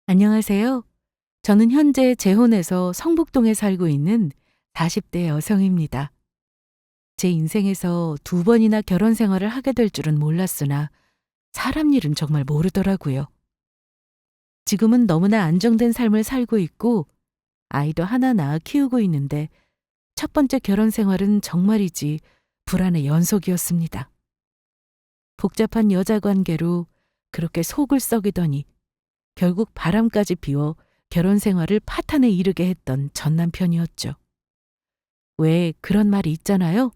안녕하세요. 저는 현재 재혼해서 성북동에 살고 있는 40대 여성입니다. 제 인생에서 두 번이나 결혼 생활을 하게 될 줄은 몰랐으나 사람 일은 정말 모르더라고요. 지금은 너무나 안정된 삶을 살고 있고 아이도 하나 낳아 키우고 있는데 첫 번째 결혼 생활은 정말이지 불안의 연속이었습니다. 복잡한 여자 관계로 그렇게 속을 썩이더니 결국 바람까지 피워 결혼 생활을 파탄에 이르게 했던 전 남편이었죠. 왜 그런 말이 있잖아요.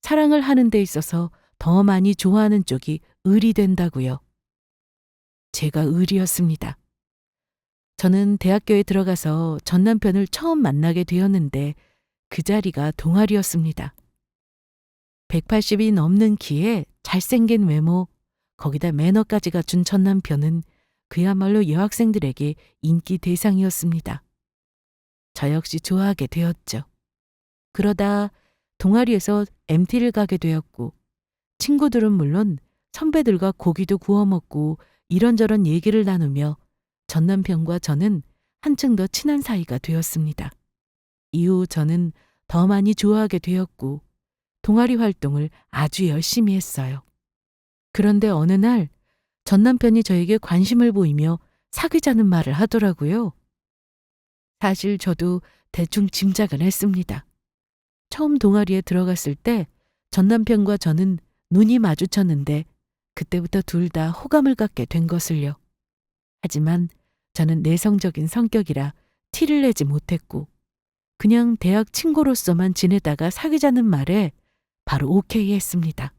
사랑을 하는 데 있어서 더 많이 좋아하는 쪽이 을이 된다고요. 제가 을이었습니다. 저는 대학교에 들어가서 전 남편을 처음 만나게 되었는데 그 자리가 동아리였습니다. 180이 넘는 키에 잘생긴 외모, 거기다 매너까지 갖춘 전 남편은 그야말로 여학생들에게 인기 대상이었습니다. 저 역시 좋아하게 되었죠. 그러다 동아리에서 MT를 가게 되었고 친구들은 물론 선배들과 고기도 구워 먹고 이런저런 얘기를 나누며 전 남편과 저는 한층 더 친한 사이가 되었습니다. 이후 저는 더 많이 좋아하게 되었고 동아리 활동을 아주 열심히 했어요. 그런데 어느 날 전 남편이 저에게 관심을 보이며 사귀자는 말을 하더라고요. 사실 저도 대충 짐작은 했습니다. 처음 동아리에 들어갔을 때 전 남편과 저는 눈이 마주쳤는데 그때부터 둘 다 호감을 갖게 된 것을요. 하지만 저는 내성적인 성격이라 티를 내지 못했고 그냥 대학 친구로서만 지내다가 사귀자는 말에 바로 오케이 했습니다.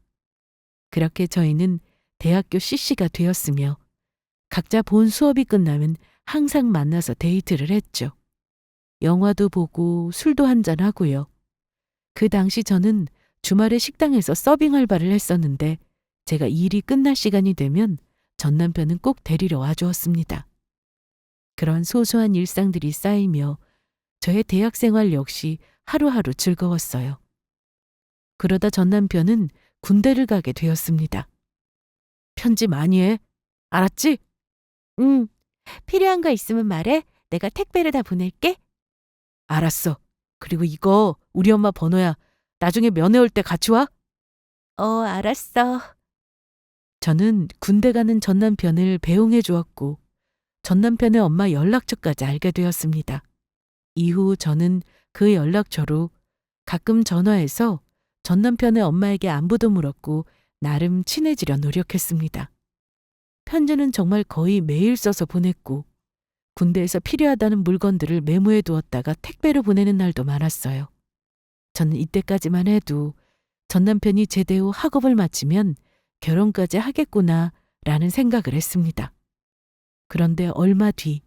그렇게 저희는 대학교 CC가 되었으며 각자 본 수업이 끝나면 항상 만나서 데이트를 했죠. 영화도 보고 술도 한잔하고요. 그 당시 저는 주말에 식당에서 서빙 알바를 했었는데 제가 일이 끝날 시간이 되면 전 남편은 꼭 데리러 와주었습니다. 그런 소소한 일상들이 쌓이며 저의 대학 생활 역시 하루하루 즐거웠어요. 그러다 전 남편은 군대를 가게 되었습니다. 편지 많이 해. 알았지? 응. 필요한 거 있으면 말해. 내가 택배를 다 보낼게. 알았어. 그리고 이거 우리 엄마 번호야. 나중에 면회 올 때 같이 와? 알았어. 저는 군대 가는 전 남편을 배웅해 주었고 전 남편의 엄마 연락처까지 알게 되었습니다. 이후 저는 그 연락처로 가끔 전화해서 전 남편의 엄마에게 안부도 물었고 나름 친해지려 노력했습니다. 편지는 정말 거의 매일 써서 보냈고 군대에서 필요하다는 물건들을 메모해 두었다가 택배로 보내는 날도 많았어요. 저는 이때까지만 해도 전 남편이 제대 후 학업을 마치면 결혼까지 하겠구나 라는 생각을 했습니다. 그런데 얼마 뒤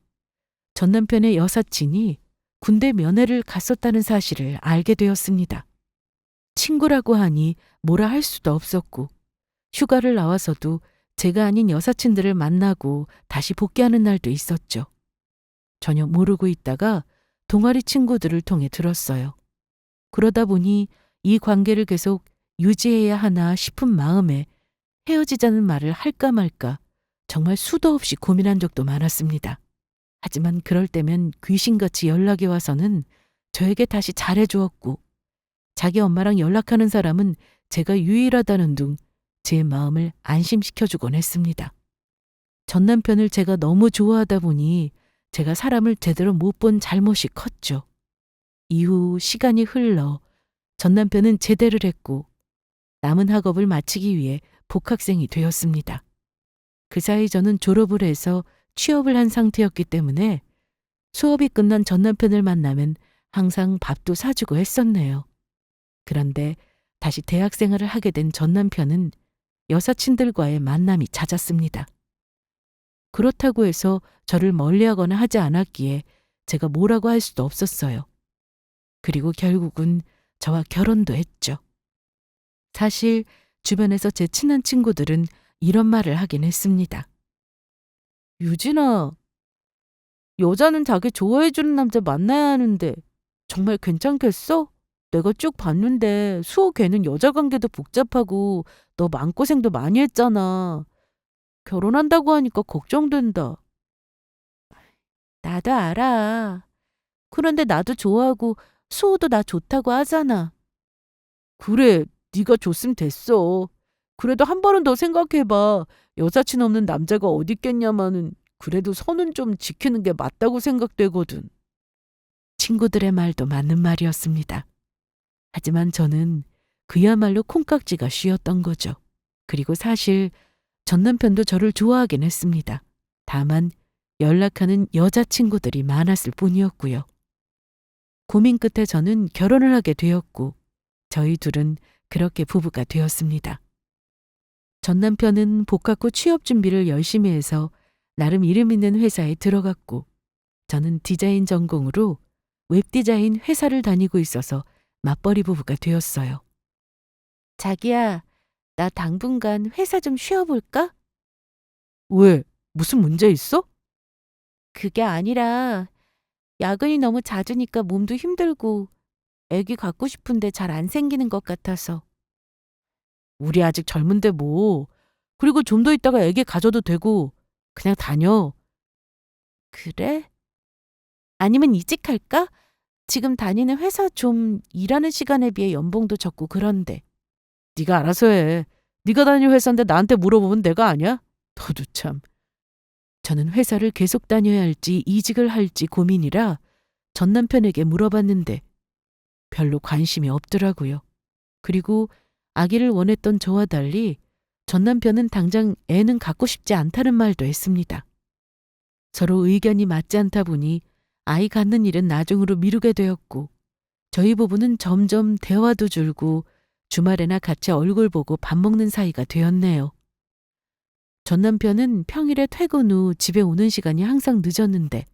전 남편의 여사친이 군대 면회를 갔었다는 사실을 알게 되었습니다. 친구라고 하니 뭐라 할 수도 없었고 휴가를 나와서도 제가 아닌 여사친들을 만나고 다시 복귀하는 날도 있었죠. 전혀 모르고 있다가 동아리 친구들을 통해 들었어요. 그러다 보니 이 관계를 계속 유지해야 하나 싶은 마음에 헤어지자는 말을 할까 말까 정말 수도 없이 고민한 적도 많았습니다. 하지만 그럴 때면 귀신같이 연락이 와서는 저에게 다시 잘해주었고 자기 엄마랑 연락하는 사람은 제가 유일하다는 둥 제 마음을 안심시켜주곤 했습니다. 전 남편을 제가 너무 좋아하다 보니 제가 사람을 제대로 못 본 잘못이 컸죠. 이후 시간이 흘러 전 남편은 제대를 했고 남은 학업을 마치기 위해 복학생이 되었습니다. 그 사이 저는 졸업을 해서 취업을 한 상태였기 때문에 수업이 끝난 전 남편을 만나면 항상 밥도 사주고 했었네요. 그런데 다시 대학 생활을 하게 된 전 남편은 여사친들과의 만남이 잦았습니다. 그렇다고 해서 저를 멀리하거나 하지 않았기에 제가 뭐라고 할 수도 없었어요. 그리고 결국은 저와 결혼도 했죠. 사실 주변에서 제 친한 친구들은 이런 말을 하긴 했습니다. 유진아, 여자는 자기 좋아해주는 남자 만나야 하는데 정말 괜찮겠어? 내가 쭉 봤는데 수호 걔는 여자 관계도 복잡하고 너 마음고생도 많이 했잖아. 결혼한다고 하니까 걱정된다. 나도 알아. 그런데 나도 좋아하고 수호도 나 좋다고 하잖아. 그래, 네가 줬으면 됐어. 그래도 한 번은 더 생각해봐. 여사친 없는 남자가 어디 있겠냐마는 그래도 선은 좀 지키는 게 맞다고 생각되거든. 친구들의 말도 맞는 말이었습니다. 하지만 저는 그야말로 콩깍지가 쉬었던 거죠. 그리고 사실 전 남편도 저를 좋아하긴 했습니다. 다만 연락하는 여자친구들이 많았을 뿐이었고요. 고민 끝에 저는 결혼을 하게 되었고 저희 둘은 그렇게 부부가 되었습니다. 전 남편은 복학 후 취업 준비를 열심히 해서 나름 이름 있는 회사에 들어갔고 저는 디자인 전공으로 웹디자인 회사를 다니고 있어서 맞벌이 부부가 되었어요. 자기야, 나 당분간 회사 좀 쉬어볼까? 왜? 무슨 문제 있어? 그게 아니라 야근이 너무 잦으니까 몸도 힘들고 애기 갖고 싶은데 잘 안 생기는 것 같아서. 우리 아직 젊은데 뭐. 그리고 좀 더 있다가 애기 가져도 되고 그냥 다녀. 그래? 아니면 이직할까? 지금 다니는 회사 좀 일하는 시간에 비해 연봉도 적고 그런데. 네가 알아서 해. 네가 다니는 회사인데 나한테 물어보면 내가 아냐? 너도 참. 저는 회사를 계속 다녀야 할지 이직을 할지 고민이라 전 남편에게 물어봤는데 별로 관심이 없더라고요. 그리고 아기를 원했던 저와 달리 전 남편은 당장 애는 갖고 싶지 않다는 말도 했습니다. 서로 의견이 맞지 않다 보니 아이 갖는 일은 나중으로 미루게 되었고 저희 부부는 점점 대화도 줄고 주말에나 같이 얼굴 보고 밥 먹는 사이가 되었네요. 전 남편은 평일에 퇴근 후 집에 오는 시간이 항상 늦었는데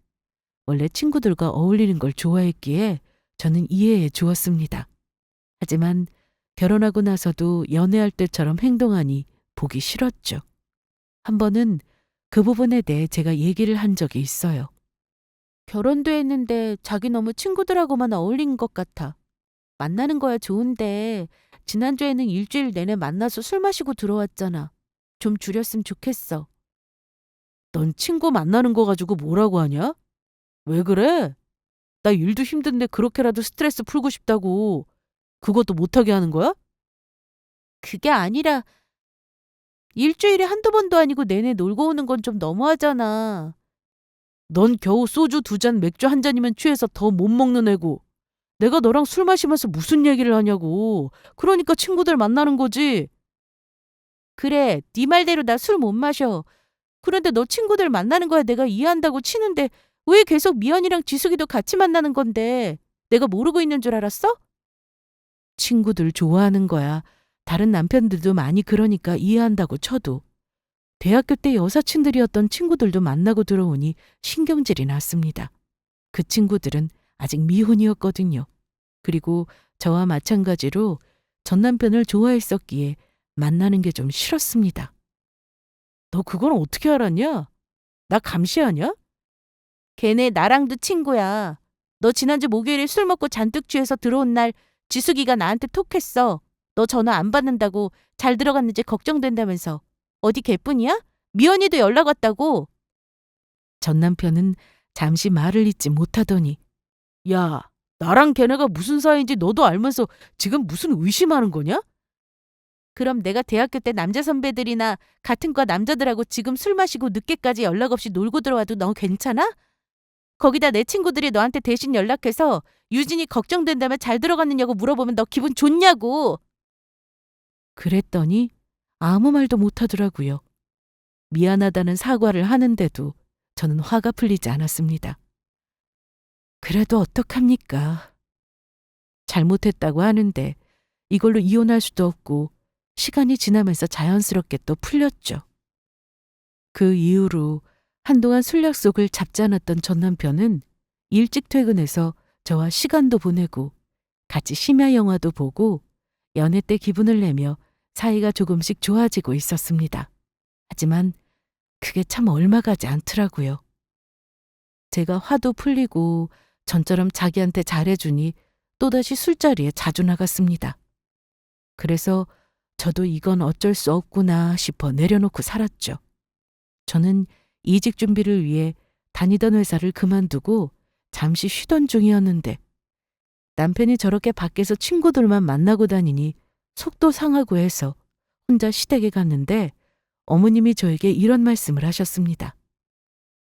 원래 친구들과 어울리는 걸 좋아했기에 저는 이해해 주었습니다. 하지만 결혼하고 나서도 연애할 때처럼 행동하니 보기 싫었죠. 한 번은 그 부분에 대해 제가 얘기를 한 적이 있어요. 결혼도 했는데 자기 너무 친구들하고만 어울린 것 같아. 만나는 거야 좋은데 지난주에는 일주일 내내 만나서 술 마시고 들어왔잖아. 좀 줄였으면 좋겠어. 넌 친구 만나는 거 가지고 뭐라고 하냐? 왜 그래? 나 일도 힘든데 그렇게라도 스트레스 풀고 싶다고. 그것도 못하게 하는 거야? 그게 아니라 일주일에 한두 번도 아니고 내내 놀고 오는 건 좀 너무하잖아. 넌 겨우 소주 2잔, 맥주 1잔이면 취해서 더 못 먹는 애고. 내가 너랑 술 마시면서 무슨 얘기를 하냐고. 그러니까 친구들 만나는 거지. 그래, 네 말대로 나 술 못 마셔. 그런데 너 친구들 만나는 거야 내가 이해한다고 치는데 왜 계속 미연이랑 지숙이도 같이 만나는 건데 내가 모르고 있는 줄 알았어? 친구들 좋아하는 거야. 다른 남편들도 많이 그러니까 이해한다고 쳐도. 대학교 때 여사친들이었던 친구들도 만나고 들어오니 신경질이 났습니다. 그 친구들은 아직 미혼이었거든요. 그리고 저와 마찬가지로 전 남편을 좋아했었기에 만나는 게 좀 싫었습니다. 너 그건 어떻게 알았냐? 나 감시하냐? 걔네 나랑도 친구야. 너 지난주 목요일에 술 먹고 잔뜩 취해서 들어온 날 지숙이가 나한테 톡했어. 너 전화 안 받는다고 잘 들어갔는지 걱정된다면서. 어디 걔뿐이야? 미연이도 연락 왔다고. 전 남편은 잠시 말을 잇지 못하더니 야, 나랑 걔네가 무슨 사이인지 너도 알면서 지금 무슨 의심하는 거냐? 그럼 내가 대학교 때 남자 선배들이나 같은 과 남자들하고 지금 술 마시고 늦게까지 연락 없이 놀고 들어와도 너 괜찮아? 거기다 내 친구들이 너한테 대신 연락해서 유진이 걱정된다면 잘 들어갔느냐고 물어보면 너 기분 좋냐고. 그랬더니 아무 말도 못하더라고요. 미안하다는 사과를 하는데도 저는 화가 풀리지 않았습니다. 그래도 어떡합니까? 잘못했다고 하는데 이걸로 이혼할 수도 없고 시간이 지나면서 자연스럽게 또 풀렸죠. 그 이후로 한동안 술 약속을 잡지 않았던 전 남편은 일찍 퇴근해서 저와 시간도 보내고 같이 심야 영화도 보고 연애 때 기분을 내며 사이가 조금씩 좋아지고 있었습니다. 하지만 그게 참 얼마 가지 않더라고요. 제가 화도 풀리고 전처럼 자기한테 잘해주니 또다시 술자리에 자주 나갔습니다. 그래서 저도 이건 어쩔 수 없구나 싶어 내려놓고 살았죠. 저는 이직 준비를 위해 다니던 회사를 그만두고 잠시 쉬던 중이었는데 남편이 저렇게 밖에서 친구들만 만나고 다니니 속도 상하고 해서 혼자 시댁에 갔는데 어머님이 저에게 이런 말씀을 하셨습니다.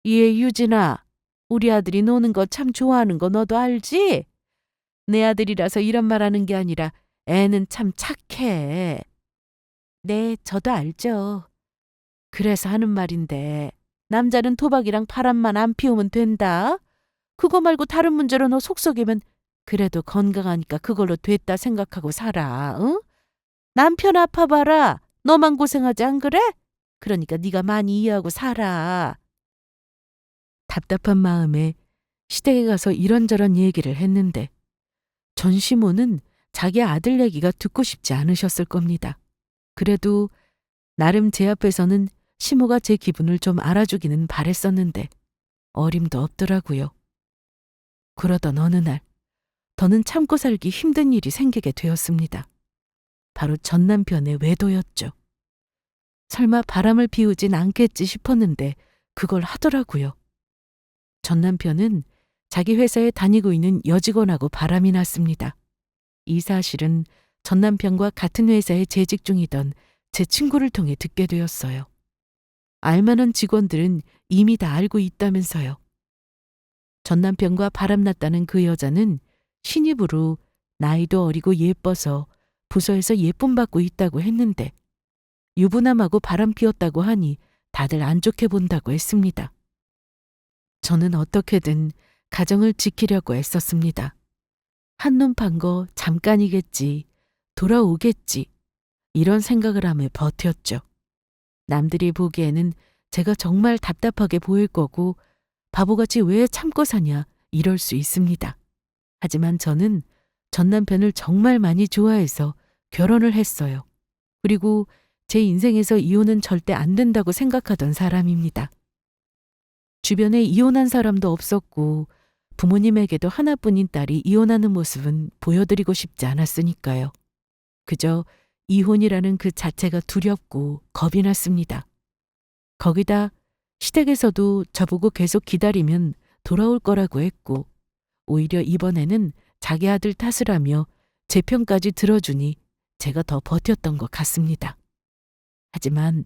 예, 유진아, 우리 아들이 노는 거 참 좋아하는 거 너도 알지? 내 아들이라서 이런 말 하는 게 아니라 애는 참 착해. 네, 저도 알죠. 그래서 하는 말인데 남자는 도박이랑 바람만 안 피우면 된다. 그거 말고 다른 문제로 너 속썩이면 그래도 건강하니까 그걸로 됐다 생각하고 살아. 응? 남편 아파봐라. 너만 고생하지 안 그래? 그러니까 네가 많이 이해하고 살아. 답답한 마음에 시댁에 가서 이런저런 얘기를 했는데 전시모는 자기 아들 얘기가 듣고 싶지 않으셨을 겁니다. 그래도 나름 제 앞에서는 시모가 제 기분을 좀 알아주기는 바랬었는데 어림도 없더라고요. 그러던 어느 날 더는 참고 살기 힘든 일이 생기게 되었습니다. 바로 전 남편의 외도였죠. 설마 바람을 피우진 않겠지 싶었는데 그걸 하더라고요. 전 남편은 자기 회사에 다니고 있는 여직원하고 바람이 났습니다. 이 사실은 전 남편과 같은 회사에 재직 중이던 제 친구를 통해 듣게 되었어요. 알만한 직원들은 이미 다 알고 있다면서요. 전 남편과 바람났다는 그 여자는 신입으로 나이도 어리고 예뻐서 부서에서 예쁨 받고 있다고 했는데 유부남하고 바람 피웠다고 하니 다들 안 좋게 본다고 했습니다. 저는 어떻게든 가정을 지키려고 애썼습니다. 한눈 판 거 잠깐이겠지, 돌아오겠지, 이런 생각을 하며 버텼죠. 남들이 보기에는 제가 정말 답답하게 보일 거고 바보같이 왜 참고 사냐 이럴 수 있습니다. 하지만 저는 전 남편을 정말 많이 좋아해서 결혼을 했어요. 그리고 제 인생에서 이혼은 절대 안 된다고 생각하던 사람입니다. 주변에 이혼한 사람도 없었고 부모님에게도 하나뿐인 딸이 이혼하는 모습은 보여드리고 싶지 않았으니까요. 그저 이혼이라는 그 자체가 두렵고 겁이 났습니다. 거기다 시댁에서도 저보고 계속 기다리면 돌아올 거라고 했고 오히려 이번에는 자기 아들 탓을 하며 제 편까지 들어주니 제가 더 버텼던 것 같습니다. 하지만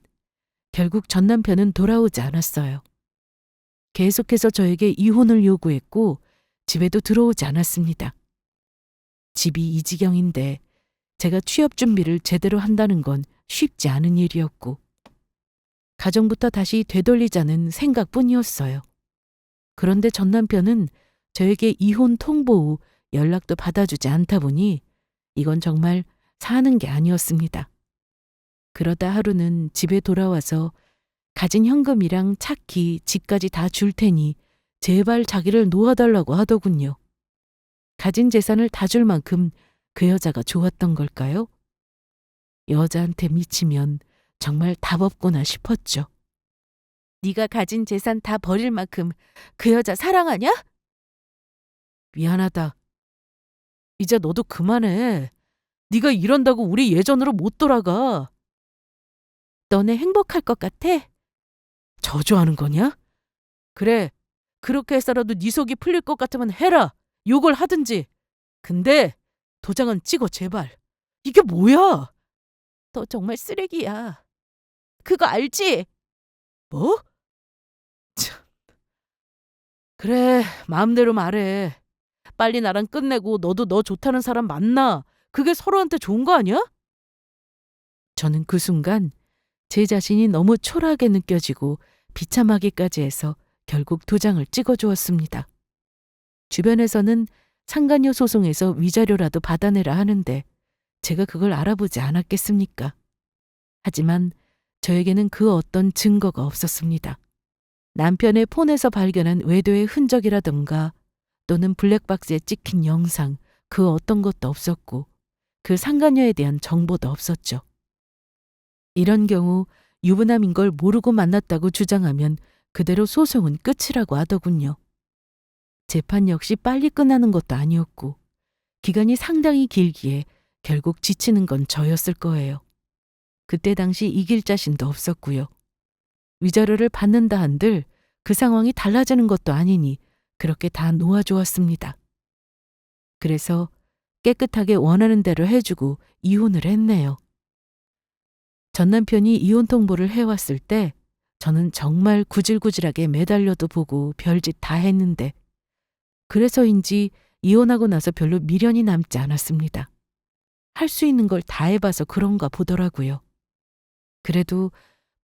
결국 전 남편은 돌아오지 않았어요. 계속해서 저에게 이혼을 요구했고 집에도 들어오지 않았습니다. 집이 이 지경인데 제가 취업 준비를 제대로 한다는 건 쉽지 않은 일이었고 가정부터 다시 되돌리자는 생각뿐이었어요. 그런데 전 남편은 저에게 이혼 통보 후 연락도 받아주지 않다 보니 이건 정말 사는 게 아니었습니다. 그러다 하루는 집에 돌아와서 가진 현금이랑 차키, 집까지 다 줄 테니 제발 자기를 놓아달라고 하더군요. 가진 재산을 다 줄 만큼 그 여자가 좋았던 걸까요? 여자한테 미치면 정말 답 없구나 싶었죠. 네가 가진 재산 다 버릴 만큼 그 여자 사랑하냐? 미안하다. 이제 너도 그만해. 네가 이런다고 우리 예전으로 못 돌아가. 너네 행복할 것 같아? 저주하는 거냐? 그래, 그렇게 해서라도 네 속이 풀릴 것 같으면 해라. 욕을 하든지. 근데 도장은 찍어 제발. 이게 뭐야? 너 정말 쓰레기야. 그거 알지? 뭐? 참. 그래, 마음대로 말해. 빨리 나랑 끝내고 너도 너 좋다는 사람 만나. 그게 서로한테 좋은 거 아니야? 저는 그 순간 제 자신이 너무 초라하게 느껴지고 비참하기까지 해서 결국 도장을 찍어주었습니다. 주변에서는 상간녀 소송에서 위자료라도 받아내라 하는데 제가 그걸 알아보지 않았겠습니까? 하지만 저에게는 그 어떤 증거가 없었습니다. 남편의 폰에서 발견한 외도의 흔적이라던가 또는 블랙박스에 찍힌 영상 그 어떤 것도 없었고 그 상간녀에 대한 정보도 없었죠. 이런 경우 유부남인 걸 모르고 만났다고 주장하면 그대로 소송은 끝이라고 하더군요. 재판 역시 빨리 끝나는 것도 아니었고 기간이 상당히 길기에 결국 지치는 건 저였을 거예요. 그때 당시 이길 자신도 없었고요. 위자료를 받는다 한들 그 상황이 달라지는 것도 아니니 그렇게 다 놓아주었습니다. 그래서 깨끗하게 원하는 대로 해주고 이혼을 했네요. 전 남편이 이혼 통보를 해왔을 때 저는 정말 구질구질하게 매달려도 보고 별짓 다 했는데 그래서인지 이혼하고 나서 별로 미련이 남지 않았습니다. 할 수 있는 걸 다 해봐서 그런가 보더라고요. 그래도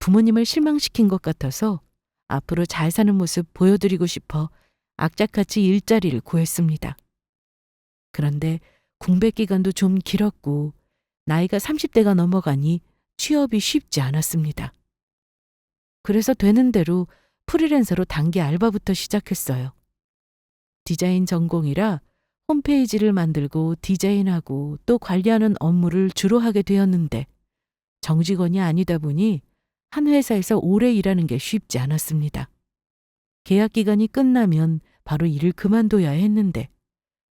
부모님을 실망시킨 것 같아서 앞으로 잘 사는 모습 보여드리고 싶어 악착같이 일자리를 구했습니다. 그런데 공백 기간도 좀 길었고 나이가 30대가 넘어가니 취업이 쉽지 않았습니다. 그래서 되는 대로 프리랜서로 단기 알바부터 시작했어요. 디자인 전공이라 홈페이지를 만들고 디자인하고 또 관리하는 업무를 주로 하게 되었는데 정직원이 아니다 보니 한 회사에서 오래 일하는 게 쉽지 않았습니다. 계약 기간이 끝나면 바로 일을 그만둬야 했는데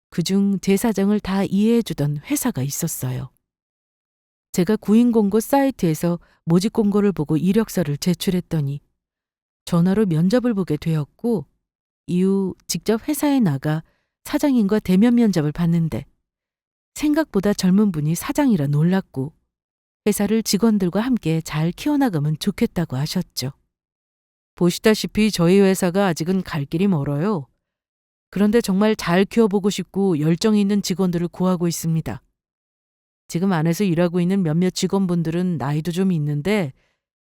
그중 제 사정을 다 이해해 주던 회사가 있었어요. 제가 구인 공고 사이트에서 모집 공고를 보고 이력서를 제출했더니 전화로 면접을 보게 되었고 이후 직접 회사에 나가 사장님과 대면 면접을 봤는데 생각보다 젊은 분이 사장이라 놀랐고 회사를 직원들과 함께 잘 키워나가면 좋겠다고 하셨죠. 보시다시피 저희 회사가 아직은 갈 길이 멀어요. 그런데 정말 잘 키워보고 싶고 열정이 있는 직원들을 구하고 있습니다. 지금 안에서 일하고 있는 몇몇 직원분들은 나이도 좀 있는데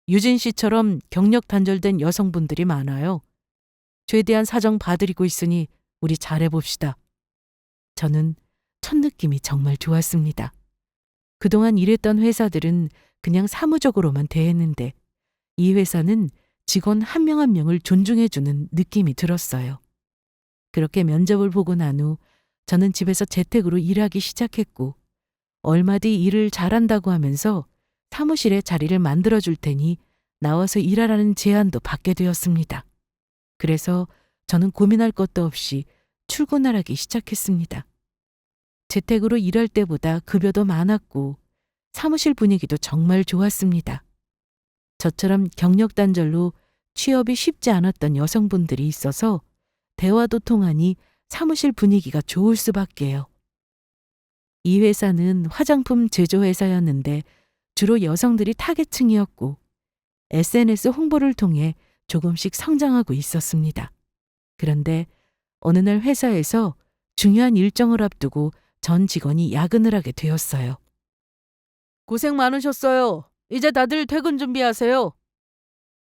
유진 씨처럼 경력 단절된 여성분들이 많아요. 최대한 사정 봐드리고 있으니 우리 잘해봅시다. 저는 첫 느낌이 정말 좋았습니다. 그동안 일했던 회사들은 그냥 사무적으로만 대했는데 이 회사는 직원 한 명 한 명을 존중해주는 느낌이 들었어요. 그렇게 면접을 보고 난 후 저는 집에서 재택으로 일하기 시작했고 얼마 뒤 일을 잘한다고 하면서 사무실에 자리를 만들어줄 테니 나와서 일하라는 제안도 받게 되었습니다. 그래서 저는 고민할 것도 없이 출근을 하기 시작했습니다. 재택으로 일할 때보다 급여도 많았고 사무실 분위기도 정말 좋았습니다. 저처럼 경력 단절로 취업이 쉽지 않았던 여성분들이 있어서 대화도 통하니 사무실 분위기가 좋을 수밖에요. 이 회사는 화장품 제조회사였는데 주로 여성들이 타겟층이었고 SNS 홍보를 통해 조금씩 성장하고 있었습니다. 그런데 어느 날 회사에서 중요한 일정을 앞두고 전 직원이 야근을 하게 되었어요. 고생 많으셨어요. 이제 다들 퇴근 준비하세요.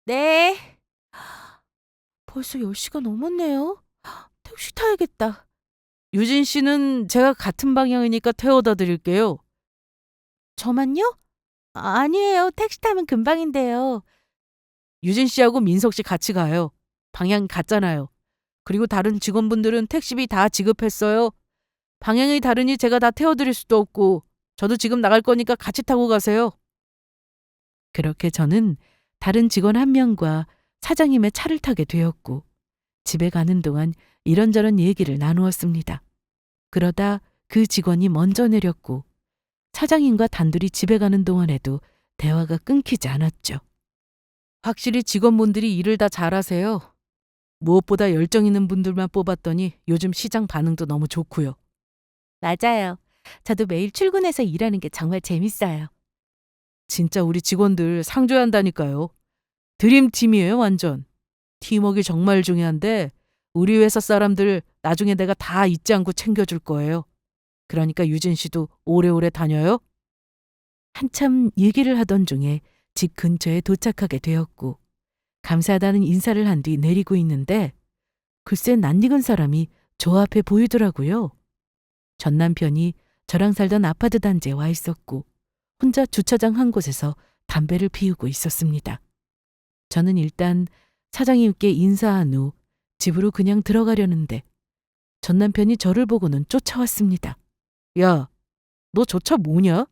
네. 벌써 10시가 넘었네요. 택시 타야겠다. 유진 씨는 제가 같은 방향이니까 태워다 드릴게요. 저만요? 아니에요. 택시 타면 금방인데요. 유진 씨하고 민석 씨 같이 가요. 방향 같잖아요. 그리고 다른 직원분들은 택시비 다 지급했어요. 방향이 다르니 제가 다 태워드릴 수도 없고 저도 지금 나갈 거니까 같이 타고 가세요. 그렇게 저는 다른 직원 한 명과 사장님의 차를 타게 되었고 집에 가는 동안 이런저런 얘기를 나누었습니다. 그러다 그 직원이 먼저 내렸고 사장님과 단둘이 집에 가는 동안에도 대화가 끊기지 않았죠. 확실히 직원분들이 일을 다 잘하세요. 무엇보다 열정 있는 분들만 뽑았더니 요즘 시장 반응도 너무 좋고요. 맞아요. 저도 매일 출근해서 일하는 게 정말 재밌어요. 진짜 우리 직원들 상 줘야 한다니까요. 드림팀이에요, 완전. 팀워크가 정말 중요한데 우리 회사 사람들 나중에 내가 다 잊지 않고 챙겨줄 거예요. 그러니까 유진 씨도 오래오래 다녀요. 한참 얘기를 하던 중에 집 근처에 도착하게 되었고 감사하다는 인사를 한 뒤 내리고 있는데 글쎄 낯익은 사람이 저 앞에 보이더라고요. 전 남편이 저랑 살던 아파트 단지에 와 있었고 혼자 주차장 한 곳에서 담배를 피우고 있었습니다. 저는 일단 사장님께 인사한 후 집으로 그냥 들어가려는데 전 남편이 저를 보고는 쫓아왔습니다. 야, 너 저 차 뭐냐?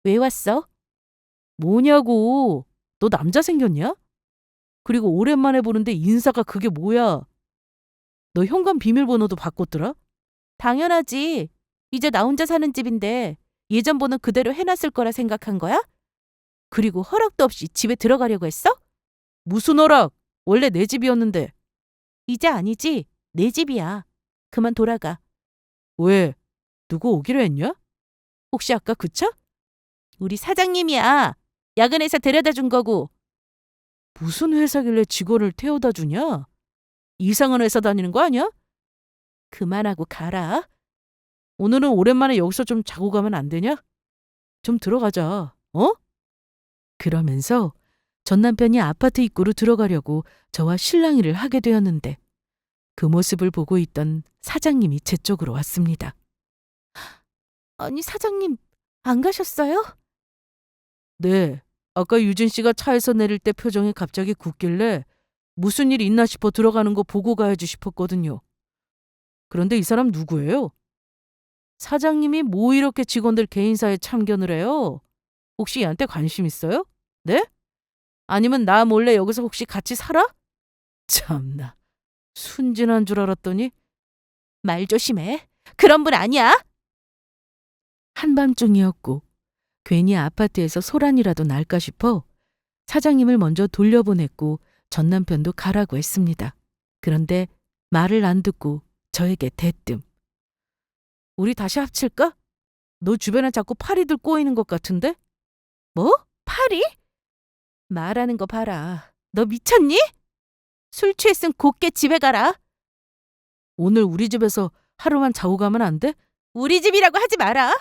왜 왔어? 뭐냐고. 너 남자 생겼냐? 그리고 오랜만에 보는데 인사가 그게 뭐야? 너 현관 비밀번호도 바꿨더라? 당연하지. 이제 나 혼자 사는 집인데 예전 번호 그대로 해놨을 거라 생각한 거야? 그리고 허락도 없이 집에 들어가려고 했어? 무슨 허락? 원래 내 집이었는데. 이제 아니지. 내 집이야. 그만 돌아가. 왜? 누구 오기로 했냐? 혹시 아까 그 차? 우리 사장님이야. 야근해서 데려다 준 거고. 무슨 회사길래 직원을 태워다 주냐? 이상한 회사 다니는 거 아니야? 그만하고 가라. 오늘은 오랜만에 여기서 좀 자고 가면 안 되냐? 좀 들어가자. 어? 그러면서 전 남편이 아파트 입구로 들어가려고 저와 실랑이를 하게 되었는데 그 모습을 보고 있던 사장님이 제 쪽으로 왔습니다. 아니, 사장님, 안 가셨어요? 네. 아까 유진 씨가 차에서 내릴 때 표정이 갑자기 굳길래 무슨 일 있나 싶어 들어가는 거 보고 가야지 싶었거든요. 그런데 이 사람 누구예요? 사장님이 뭐 이렇게 직원들 개인사에 참견을 해요? 혹시 얘한테 관심 있어요? 네? 아니면 나 몰래 여기서 혹시 같이 살아? 참나. 순진한 줄 알았더니. 말 조심해. 그런 분 아니야. 한밤중이었고 괜히 아파트에서 소란이라도 날까 싶어 사장님을 먼저 돌려보냈고 전 남편도 가라고 했습니다. 그런데 말을 안 듣고 저에게 대뜸. 우리 다시 합칠까? 너 주변에 자꾸 파리들 꼬이는 것 같은데? 뭐? 파리? 말하는 거 봐라. 너 미쳤니? 술 취했으면 곧게 집에 가라. 오늘 우리 집에서 하루만 자고 가면 안 돼? 우리 집이라고 하지 마라.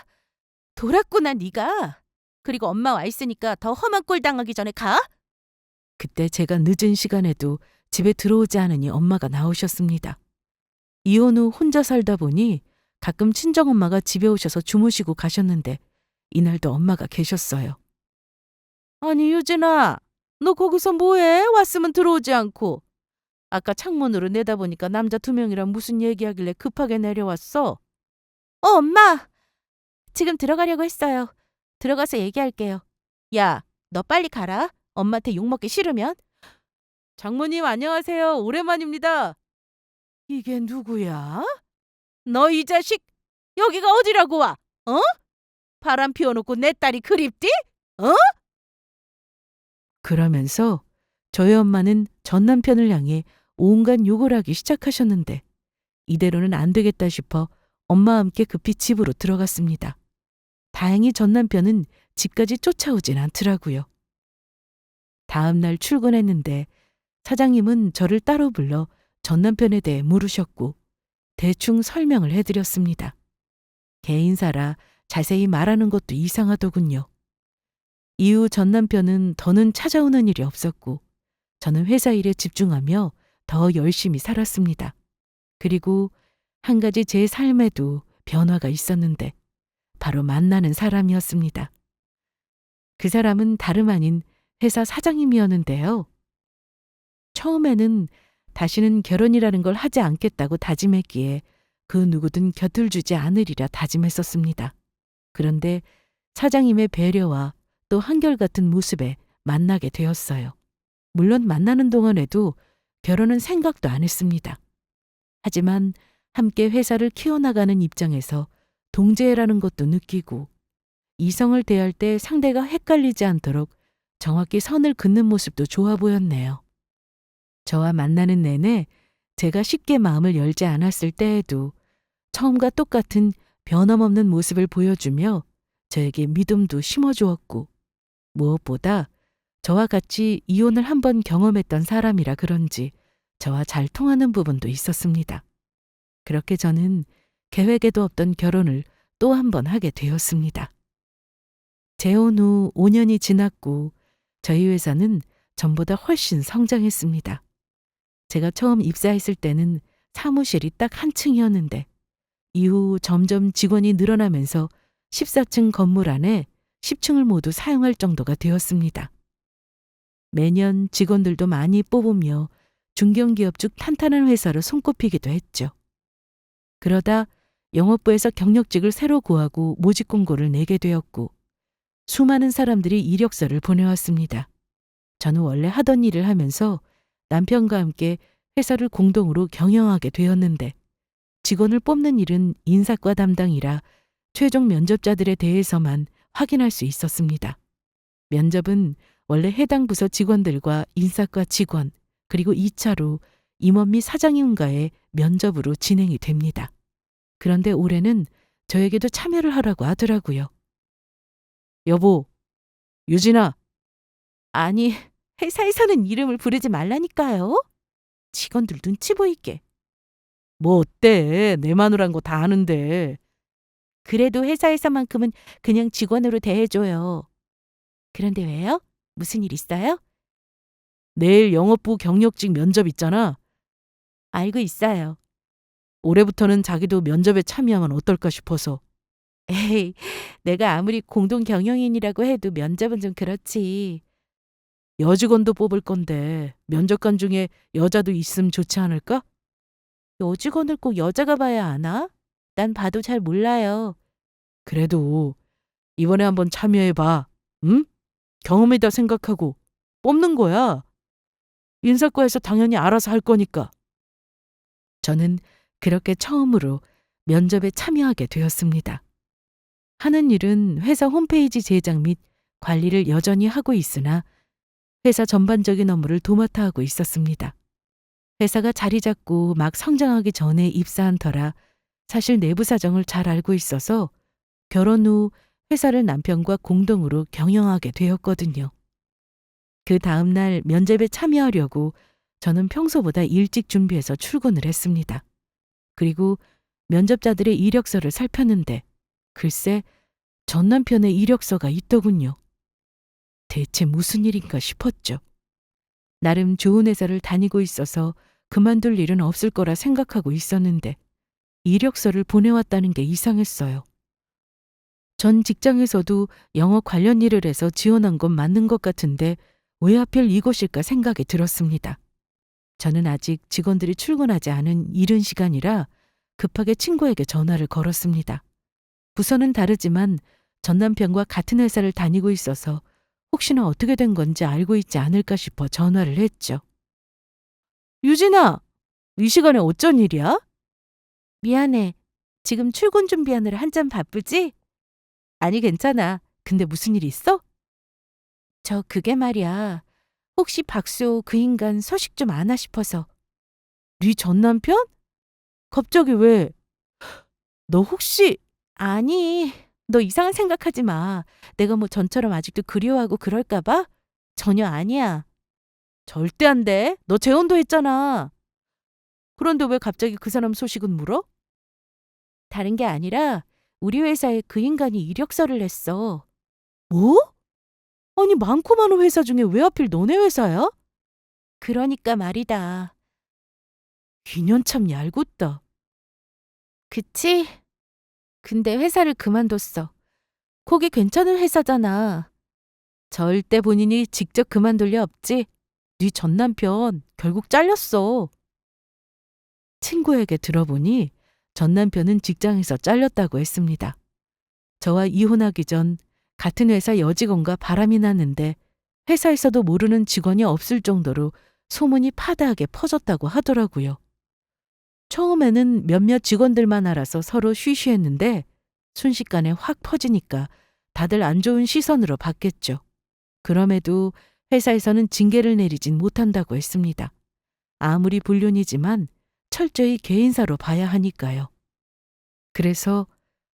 돌았구나 네가. 그리고 엄마 와 있으니까 더 험한 꼴 당하기 전에 가. 그때 제가 늦은 시간에도 집에 들어오지 않으니 엄마가 나오셨습니다. 이혼 후 혼자 살다 보니 가끔 친정엄마가 집에 오셔서 주무시고 가셨는데 이날도 엄마가 계셨어요. 아니 유진아, 너 거기서 뭐해? 왔으면 들어오지 않고. 아까 창문으로 내다보니까 남자 2명이랑 무슨 얘기하길래 급하게 내려왔어. 엄마. 지금 들어가려고 했어요. 들어가서 얘기할게요. 야, 너 빨리 가라. 엄마한테 욕먹기 싫으면. 장모님 안녕하세요. 오랜만입니다. 이게 누구야? 너 이 자식, 여기가 어디라고 와? 어? 바람 피워놓고 내 딸이 그립디? 어? 그러면서 저희 엄마는 전 남편을 향해 온갖 욕을 하기 시작하셨는데 이대로는 안 되겠다 싶어 엄마와 함께 급히 집으로 들어갔습니다. 다행히 전 남편은 집까지 쫓아오진 않더라고요. 다음 날 출근했는데 사장님은 저를 따로 불러 전 남편에 대해 물으셨고 대충 설명을 해드렸습니다. 개인사라 자세히 말하는 것도 이상하더군요. 이후 전 남편은 더는 찾아오는 일이 없었고 저는 회사 일에 집중하며 더 열심히 살았습니다. 그리고 한 가지 제 삶에도 변화가 있었는데 바로 만나는 사람이었습니다. 그 사람은 다름 아닌 회사 사장님이었는데요. 처음에는 다시는 결혼이라는 걸 하지 않겠다고 다짐했기에 그 누구든 곁을 주지 않으리라 다짐했었습니다. 그런데 사장님의 배려와 또 한결같은 모습에 만나게 되었어요. 물론 만나는 동안에도 결혼은 생각도 안 했습니다. 하지만 함께 회사를 키워나가는 입장에서 동재라는 것도 느끼고 이성을 대할 때 상대가 헷갈리지 않도록 정확히 선을 긋는 모습도 좋아 보였네요. 저와 만나는 내내 제가 쉽게 마음을 열지 않았을 때에도 처음과 똑같은 변함없는 모습을 보여주며 저에게 믿음도 심어주었고 무엇보다 저와 같이 이혼을 한 번 경험했던 사람이라 그런지 저와 잘 통하는 부분도 있었습니다. 그렇게 저는 계획에도 없던 결혼을 또 한 번 하게 되었습니다. 재혼 후 5년이 지났고 저희 회사는 전보다 훨씬 성장했습니다. 제가 처음 입사했을 때는 사무실이 딱 한 층이었는데 이후 점점 직원이 늘어나면서 14층 건물 안에 10층을 모두 사용할 정도가 되었습니다. 매년 직원들도 많이 뽑으며 중견기업 중 탄탄한 회사로 손꼽히기도 했죠. 그러다 영업부에서 경력직을 새로 구하고 모집 공고를 내게 되었고 수많은 사람들이 이력서를 보내왔습니다. 저는 원래 하던 일을 하면서 남편과 함께 회사를 공동으로 경영하게 되었는데 직원을 뽑는 일은 인사과 담당이라 최종 면접자들에 대해서만 확인할 수 있었습니다. 면접은 원래 해당 부서 직원들과 인사과 직원, 그리고 2차로 임원 및 사장님과의 면접으로 진행이 됩니다. 그런데 올해는 저에게도 참여를 하라고 하더라고요. 여보, 유진아. 아니, 회사에서는 이름을 부르지 말라니까요. 직원들 눈치 보이게. 뭐 어때? 내 마누란 거 다 아는데. 그래도 회사에서만큼은 그냥 직원으로 대해줘요. 그런데 왜요? 무슨 일 있어요? 내일 영업부 경력직 면접 있잖아. 알고 있어요. 올해부터는 자기도 면접에 참여하면 어떨까 싶어서. 에이, 내가 아무리 공동 경영인이라고 해도 면접은 좀 그렇지. 여직원도 뽑을 건데 면접관 중에 여자도 있으면 좋지 않을까? 여직원을 꼭 여자가 봐야 하나? 난 봐도 잘 몰라요. 그래도 이번에 한번 참여해봐. 응? 경험이다 생각하고 뽑는 거야. 인사과에서 당연히 알아서 할 거니까. 저는 그렇게 처음으로 면접에 참여하게 되었습니다. 하는 일은 회사 홈페이지 제작 및 관리를 여전히 하고 있으나 회사 전반적인 업무를 도맡아 하고 있었습니다. 회사가 자리 잡고 막 성장하기 전에 입사한 터라 사실 내부 사정을 잘 알고 있어서 결혼 후 회사를 남편과 공동으로 경영하게 되었거든요. 그 다음 날 면접에 참여하려고 저는 평소보다 일찍 준비해서 출근을 했습니다. 그리고 면접자들의 이력서를 살폈는데 글쎄 전 남편의 이력서가 있더군요. 대체 무슨 일인가 싶었죠. 나름 좋은 회사를 다니고 있어서 그만둘 일은 없을 거라 생각하고 있었는데 이력서를 보내왔다는 게 이상했어요. 전 직장에서도 영어 관련 일을 해서 지원한 건 맞는 것 같은데 왜 하필 이곳일까 생각이 들었습니다. 저는 아직 직원들이 출근하지 않은 이른 시간이라 급하게 친구에게 전화를 걸었습니다. 부서는 다르지만 전 남편과 같은 회사를 다니고 있어서 혹시나 어떻게 된 건지 알고 있지 않을까 싶어 전화를 했죠. 유진아, 이 시간에 어쩐 일이야? 미안해. 지금 출근 준비하느라 한참 바쁘지? 아니, 괜찮아. 근데 무슨 일 있어? 그게 말이야. 혹시 박수 그 인간 소식 좀 아나 싶어서. 네 전 남편? 갑자기 왜? 너 혹시? 아니, 너 이상한 생각하지 마. 내가 뭐 전처럼 아직도 그리워하고 그럴까 봐? 전혀 아니야. 절대 안 돼. 너 재혼도 했잖아. 그런데 왜 갑자기 그 사람 소식은 물어? 다른 게 아니라 우리 회사에 그 인간이 이력서를 냈어. 뭐? 아니, 많고 많은 회사 중에 왜 하필 너네 회사야? 그러니까 말이다. 인연 참 얄궂다. 그치? 근데 회사를 그만뒀어. 거기 괜찮은 회사잖아. 절대 본인이 직접 그만둘 리 없지? 네 전 남편 결국 잘렸어. 친구에게 들어보니 전 남편은 직장에서 잘렸다고 했습니다. 저와 이혼하기 전 같은 회사 여직원과 바람이 났는데 회사에서도 모르는 직원이 없을 정도로 소문이 파다하게 퍼졌다고 하더라고요. 처음에는 몇몇 직원들만 알아서 서로 쉬쉬했는데 순식간에 확 퍼지니까 다들 안 좋은 시선으로 봤겠죠. 그럼에도 회사에서는 징계를 내리진 못한다고 했습니다. 아무리 불륜이지만 철저히 개인사로 봐야 하니까요. 그래서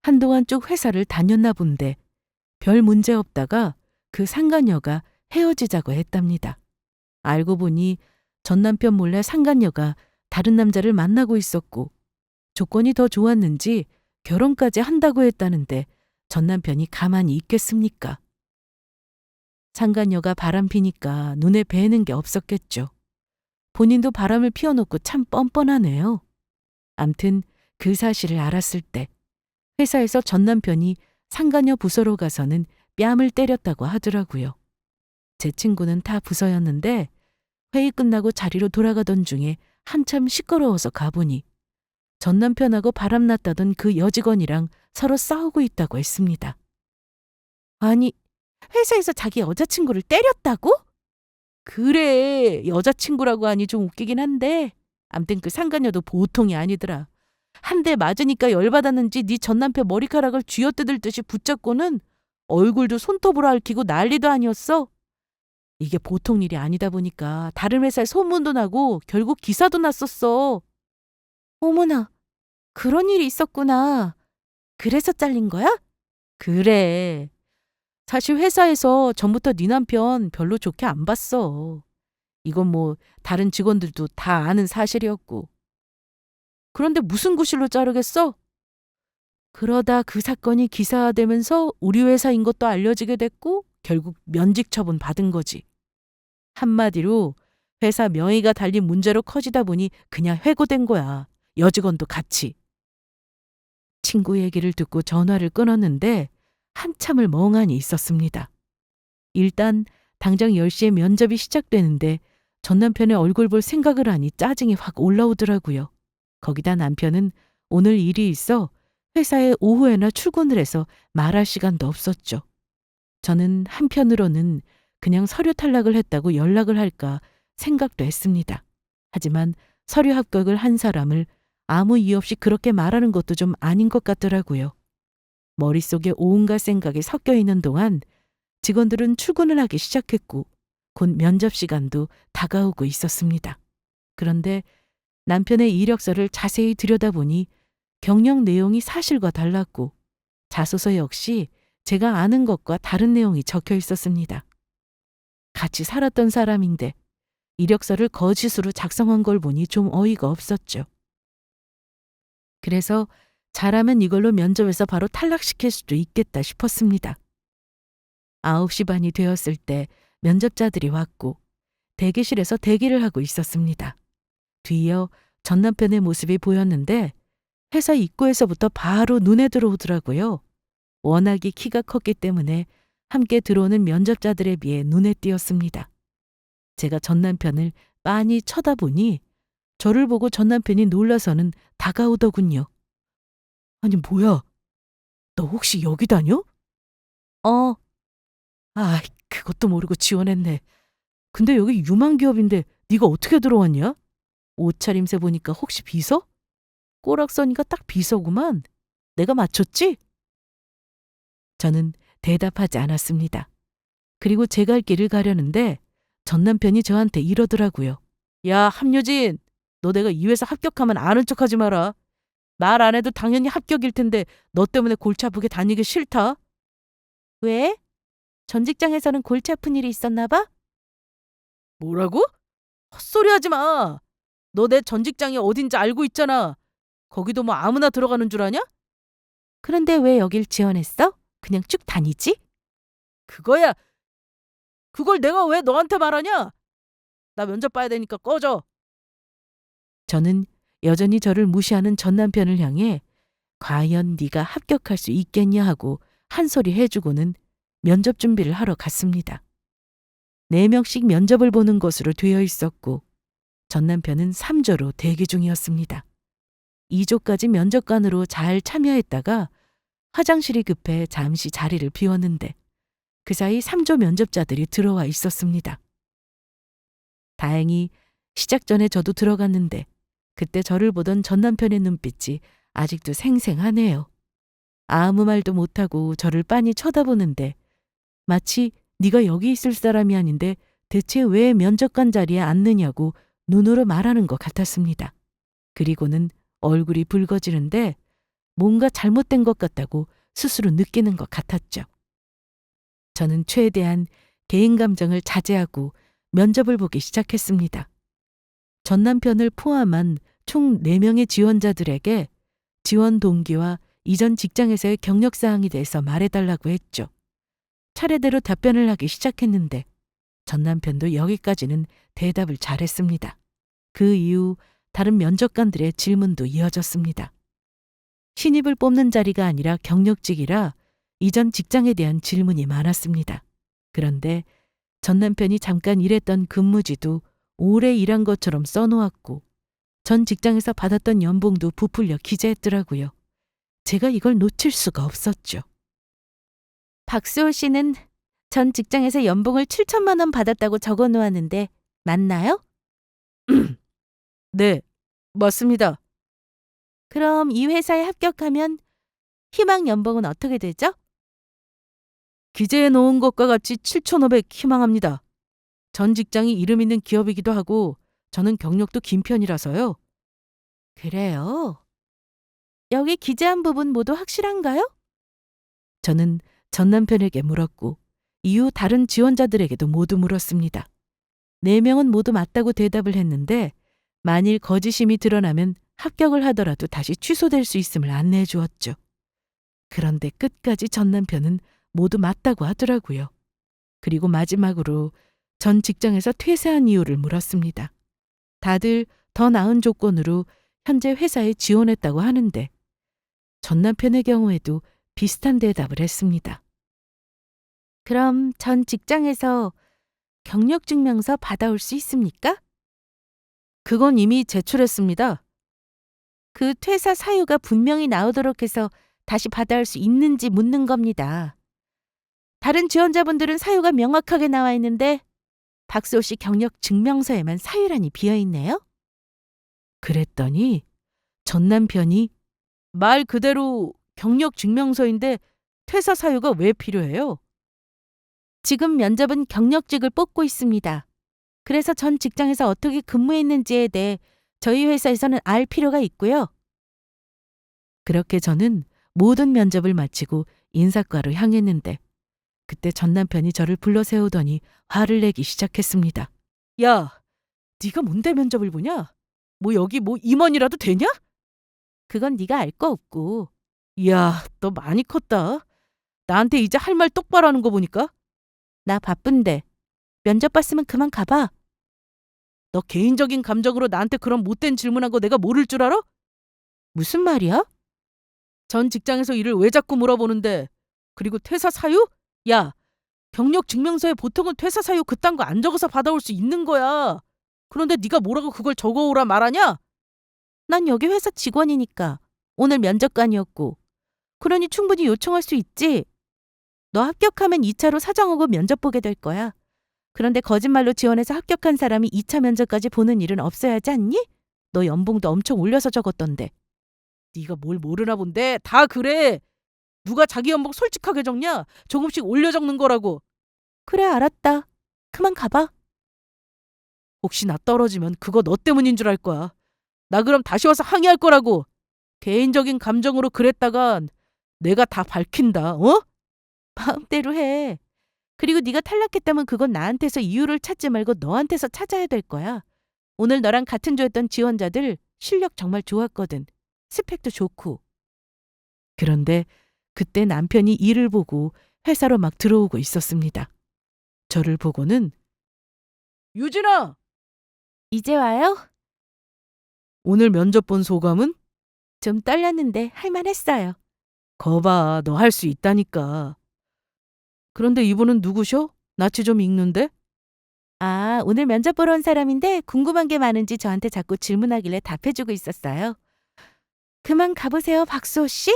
한동안 쭉 회사를 다녔나 본데 별 문제 없다가 그 상간녀가 헤어지자고 했답니다. 알고 보니 전 남편 몰래 상간녀가 다른 남자를 만나고 있었고 조건이 더 좋았는지 결혼까지 한다고 했다는데 전 남편이 가만히 있겠습니까? 상간녀가 바람 피니까 눈에 뵈는 게 없었겠죠. 본인도 바람을 피워놓고 참 뻔뻔하네요. 암튼 그 사실을 알았을 때 회사에서 전 남편이 상간녀 부서로 가서는 뺨을 때렸다고 하더라고요. 제 친구는 다 부서였는데 회의 끝나고 자리로 돌아가던 중에 한참 시끄러워서 가보니 전 남편하고 바람났다던 그 여직원이랑 서로 싸우고 있다고 했습니다. 아니, 회사에서 자기 여자친구를 때렸다고? 그래, 여자친구라고 하니 좀 웃기긴 한데 암튼 그 상간녀도 보통이 아니더라. 한 대 맞으니까 열받았는지 네 전 남편 머리카락을 쥐어뜯을 듯이 붙잡고는 얼굴도 손톱으로 핥히고 난리도 아니었어. 이게 보통 일이 아니다 보니까 다른 회사에 소문도 나고 결국 기사도 났었어. 어머나, 그런 일이 있었구나. 그래서 잘린 거야? 그래. 사실 회사에서 전부터 네 남편 별로 좋게 안 봤어. 이건 뭐 다른 직원들도 다 아는 사실이었고. 그런데 무슨 구실로 자르겠어? 그러다 그 사건이 기사화되면서 우리 회사인 것도 알려지게 됐고 결국 면직 처분 받은 거지. 한마디로 회사 명의가 달린 문제로 커지다 보니 그냥 해고된 거야. 여직원도 같이. 친구 얘기를 듣고 전화를 끊었는데 한참을 멍하니 있었습니다. 일단 당장 10시에 면접이 시작되는데 전 남편의 얼굴 볼 생각을 하니 짜증이 확 올라오더라고요. 거기다 남편은 오늘 일이 있어 회사에 오후에나 출근을 해서 말할 시간도 없었죠. 저는 한편으로는 그냥 서류 탈락을 했다고 연락을 할까 생각도 했습니다. 하지만 서류 합격을 한 사람을 아무 이유 없이 그렇게 말하는 것도 좀 아닌 것 같더라고요. 머릿속에 온갖 생각이 섞여 있는 동안 직원들은 출근을 하기 시작했고 곧 면접 시간도 다가오고 있었습니다. 그런데 남편의 이력서를 자세히 들여다보니 경력 내용이 사실과 달랐고 자소서 역시 제가 아는 것과 다른 내용이 적혀 있었습니다. 같이 살았던 사람인데 이력서를 거짓으로 작성한 걸 보니 좀 어이가 없었죠. 그래서 잘하면 이걸로 면접에서 바로 탈락시킬 수도 있겠다 싶었습니다. 9시 반이 되었을 때 면접자들이 왔고 대기실에서 대기를 하고 있었습니다. 뒤이어 전 남편의 모습이 보였는데 회사 입구에서부터 바로 눈에 들어오더라고요. 워낙에 키가 컸기 때문에 함께 들어오는 면접자들에 비해 눈에 띄었습니다. 제가 전 남편을 빤히 쳐다보니 저를 보고 전 남편이 놀라서는 다가오더군요. 아니 뭐야? 너 혹시 여기 다녀? 어. 아, 그것도 모르고 지원했네. 근데 여기 유망기업인데 네가 어떻게 들어왔냐? 옷차림새 보니까 혹시 비서? 꼬락 서니까 딱 비서구만. 내가 맞췄지? 저는 대답하지 않았습니다. 그리고 제 갈 길을 가려는데 전 남편이 저한테 이러더라고요. 야, 함유진, 너 내가 이 회사 합격하면 아는 척하지 마라. 말 안 해도 당연히 합격일 텐데 너 때문에 골치 아프게 다니기 싫다. 왜? 전 직장에서는 골치 아픈 일이 있었나 봐? 뭐라고? 헛소리 하지 마. 너 내 전 직장이 어딘지 알고 있잖아. 거기도 뭐 아무나 들어가는 줄 아냐? 그런데 왜 여길 지원했어? 그냥 쭉 다니지? 그거야. 그걸 내가 왜 너한테 말하냐? 나 면접 봐야 되니까 꺼져. 저는 여전히 저를 무시하는 전 남편을 향해 과연 네가 합격할 수 있겠냐 하고 한 소리 해주고는 면접 준비를 하러 갔습니다. 4명씩 면접을 보는 것으로 되어 있었고 전 남편은 3조로 대기 중이었습니다. 2조까지 면접관으로 잘 참여했다가 화장실이 급해 잠시 자리를 비웠는데 그 사이 3조 면접자들이 들어와 있었습니다. 다행히 시작 전에 저도 들어갔는데 그때 저를 보던 전 남편의 눈빛이 아직도 생생하네요. 아무 말도 못하고 저를 빤히 쳐다보는데 마치 네가 여기 있을 사람이 아닌데 대체 왜 면접관 자리에 앉느냐고 눈으로 말하는 것 같았습니다. 그리고는 얼굴이 붉어지는데 뭔가 잘못된 것 같다고 스스로 느끼는 것 같았죠. 저는 최대한 개인 감정을 자제하고 면접을 보기 시작했습니다. 전 남편을 포함한 총 4명의 지원자들에게 지원 동기와 이전 직장에서의 경력 사항에 대해서 말해달라고 했죠. 차례대로 답변을 하기 시작했는데 전 남편도 여기까지는 대답을 잘했습니다. 그 이후 다른 면접관들의 질문도 이어졌습니다. 신입을 뽑는 자리가 아니라 경력직이라 이전 직장에 대한 질문이 많았습니다. 그런데 전 남편이 잠깐 일했던 근무지도 오래 일한 것처럼 써놓았고 전 직장에서 받았던 연봉도 부풀려 기재했더라고요. 제가 이걸 놓칠 수가 없었죠. 박수호 씨는 전 직장에서 연봉을 7천만 원 받았다고 적어 놓았는데 맞나요? 네, 맞습니다. 그럼 이 회사에 합격하면 희망 연봉은 어떻게 되죠? 기재해 놓은 것과 같이 7,500 희망합니다. 전 직장이 이름 있는 기업이기도 하고 저는 경력도 긴 편이라서요. 그래요? 여기 기재한 부분 모두 확실한가요? 저는 전 남편에게 물었고 이후 다른 지원자들에게도 모두 물었습니다. 4명은 모두 맞다고 대답을 했는데 만일 거짓임이 드러나면 합격을 하더라도 다시 취소될 수 있음을 안내해 주었죠. 그런데 끝까지 전 남편은 모두 맞다고 하더라고요. 그리고 마지막으로 전 직장에서 퇴사한 이유를 물었습니다. 다들 더 나은 조건으로 현재 회사에 지원했다고 하는데 전 남편의 경우에도 비슷한 대답을 했습니다. 그럼 전 직장에서 경력증명서 받아올 수 있습니까? 그건 이미 제출했습니다. 그 퇴사 사유가 분명히 나오도록 해서 다시 받아올 수 있는지 묻는 겁니다. 다른 지원자분들은 사유가 명확하게 나와 있는데 박수호 씨 경력 증명서에만 사유란이 비어 있네요. 그랬더니 전 남편이 말 그대로 경력 증명서인데 퇴사 사유가 왜 필요해요? 지금 면접은 경력직을 뽑고 있습니다. 그래서 전 직장에서 어떻게 근무했는지에 대해 저희 회사에서는 알 필요가 있고요. 그렇게 저는 모든 면접을 마치고 인사과로 향했는데 그때 전 남편이 저를 불러 세우더니 화를 내기 시작했습니다. 야, 네가 뭔데 면접을 보냐? 뭐 여기 뭐 임원이라도 되냐? 그건 네가 알 거 없고. 이야, 너 많이 컸다. 나한테 이제 할 말 똑바로 하는 거 보니까. 나 바쁜데. 면접 봤으면 그만 가봐. 너 개인적인 감정으로 나한테 그런 못된 질문한 거 내가 모를 줄 알아? 무슨 말이야? 전 직장에서 일을 왜 자꾸 물어보는데. 그리고 퇴사 사유? 야, 경력 증명서에 보통은 퇴사 사유 그딴 거 안 적어서 받아올 수 있는 거야. 그런데 네가 뭐라고 그걸 적어오라 말하냐? 난 여기 회사 직원이니까. 오늘 면접관이었고. 그러니 충분히 요청할 수 있지. 너 합격하면 2차로 사정하고 면접 보게 될 거야. 그런데 거짓말로 지원해서 합격한 사람이 2차 면접까지 보는 일은 없어야 하지 않니? 너 연봉도 엄청 올려서 적었던데. 네가 뭘 모르나 본데. 다 그래. 누가 자기 연봉 솔직하게 적냐? 조금씩 올려 적는 거라고. 그래, 알았다. 그만 가봐. 혹시 나 떨어지면 그거 너 때문인 줄 알 거야. 나 그럼 다시 와서 항의할 거라고. 개인적인 감정으로 그랬다간 내가 다 밝힌다. 어? 마음대로 해. 그리고 네가 탈락했다면 그건 나한테서 이유를 찾지 말고 너한테서 찾아야 될 거야. 오늘 너랑 같은 조였던 지원자들 실력 정말 좋았거든. 스펙도 좋고. 그런데 그때 남편이 일을 보고 회사로 막 들어오고 있었습니다. 저를 보고는 유진아! 이제 와요? 오늘 면접 본 소감은? 좀 떨렸는데 할만했어요. 거봐, 너 할 수 있다니까. 그런데 이분은 누구셔? 낯이 좀 익는데? 아, 오늘 면접 보러 온 사람인데 궁금한 게 많은지 저한테 자꾸 질문하길래 답해주고 있었어요. 그만 가보세요, 박수호 씨.